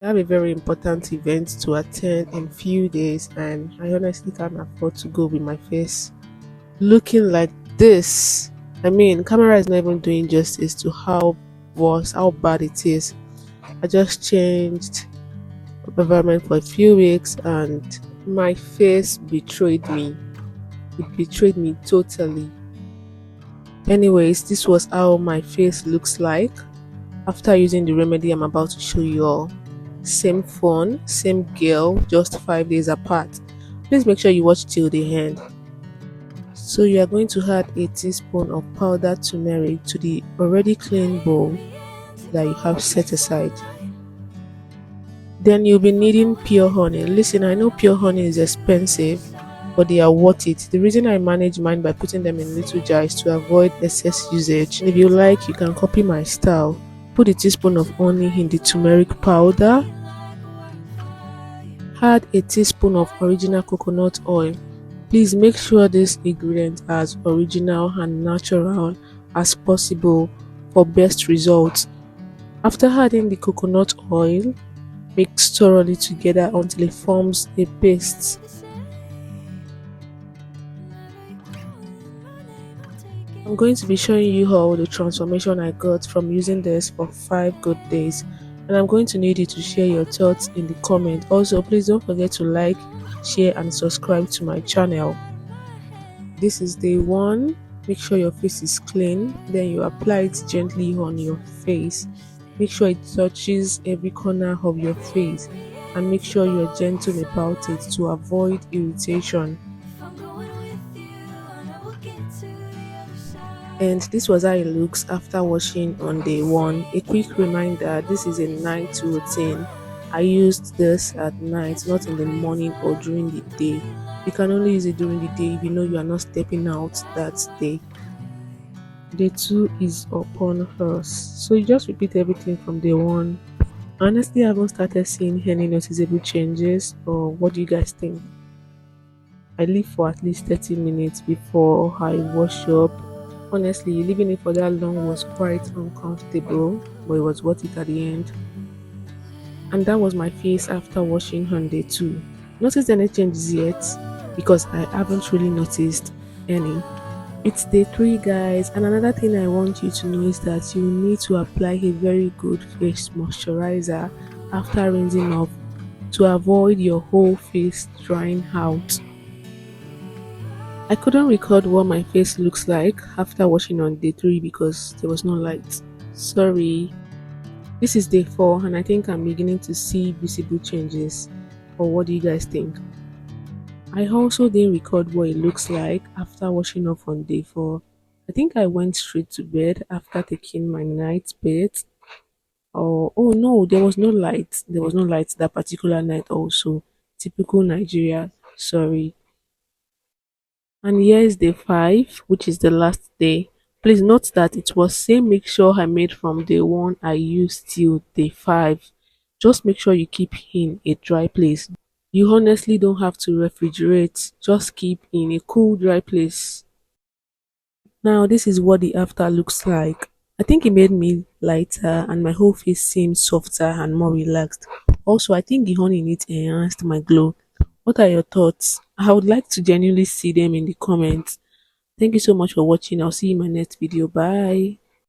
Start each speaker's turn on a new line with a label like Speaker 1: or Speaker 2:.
Speaker 1: I have a very important event to attend in few days, and I honestly can't afford to go with my face looking like this. I mean, camera is not even doing justice to how bad it is. I just changed environment for a few weeks, and my face betrayed me. It betrayed me totally. Anyways, this was how my face looks like after using the remedy I'm about to show you all. Same phone, same girl, just 5 days apart. Please make sure you watch till the end. So you are going to add a teaspoon of powdered turmeric to the already clean bowl that you have set aside. Then you'll be needing pure honey. Listen, I know pure honey is expensive, but they are worth it. The reason I manage mine by putting them in little jars to avoid excess usage. If you like, you can copy my style. Put a teaspoon of honey in the turmeric powder. Add a teaspoon of original coconut oil. Please make sure this ingredient as original and natural as possible for best results. After adding the coconut oil, mix thoroughly together until it forms a paste. I'm going to be showing you all the transformation I got from using this for 5 good days, and I'm going to need you to share your thoughts in the comment. Also, please don't forget to like, share and subscribe to my channel. This is day 1. Make sure your face is clean, then you apply it gently on your face. Make sure it touches every corner of your face, and make sure you're gentle about it to avoid irritation. And this was how it looks after washing on day 1. A quick reminder, this is a night routine. I used this at night, not in the morning or during the day. You can only use it during the day if you know you are not stepping out that day. Day 2 is upon us, so you just repeat everything from day 1. Honestly, I haven't started seeing any noticeable changes, or what do you guys think? I leave for at least 30 minutes before I wash up. Honestly, leaving it for that long was quite uncomfortable, but it was worth it at the end. And that was my face after washing on day 2. Noticed any changes yet? Because I haven't really noticed any. It's day 3, guys, and another thing I want you to know is that you need to apply a very good face moisturizer after rinsing off to avoid your whole face drying out. I couldn't record what my face looks like after washing on day 3 because there was no light. Sorry. This is day 4, and I think I'm beginning to see visible changes. Or what do you guys think? I also didn't record what it looks like after washing off on day 4. I think I went straight to bed after taking my night bath. Oh no, there was no light. There was no light that particular night also. Typical Nigeria. Sorry. And here is day 5, which is the last day. Please note that it was same mixture I made from day 1 I used till day 5. Just make sure you keep in a dry place. You honestly don't have to refrigerate, just keep in a cool dry place. Now this is what the after looks like. I think it made me lighter and my whole face seems softer and more relaxed. Also, I think the honey in it enhanced my glow. What are your thoughts? I would like to genuinely see them in the comments. Thank you so much for watching. I'll see you in my next video. Bye.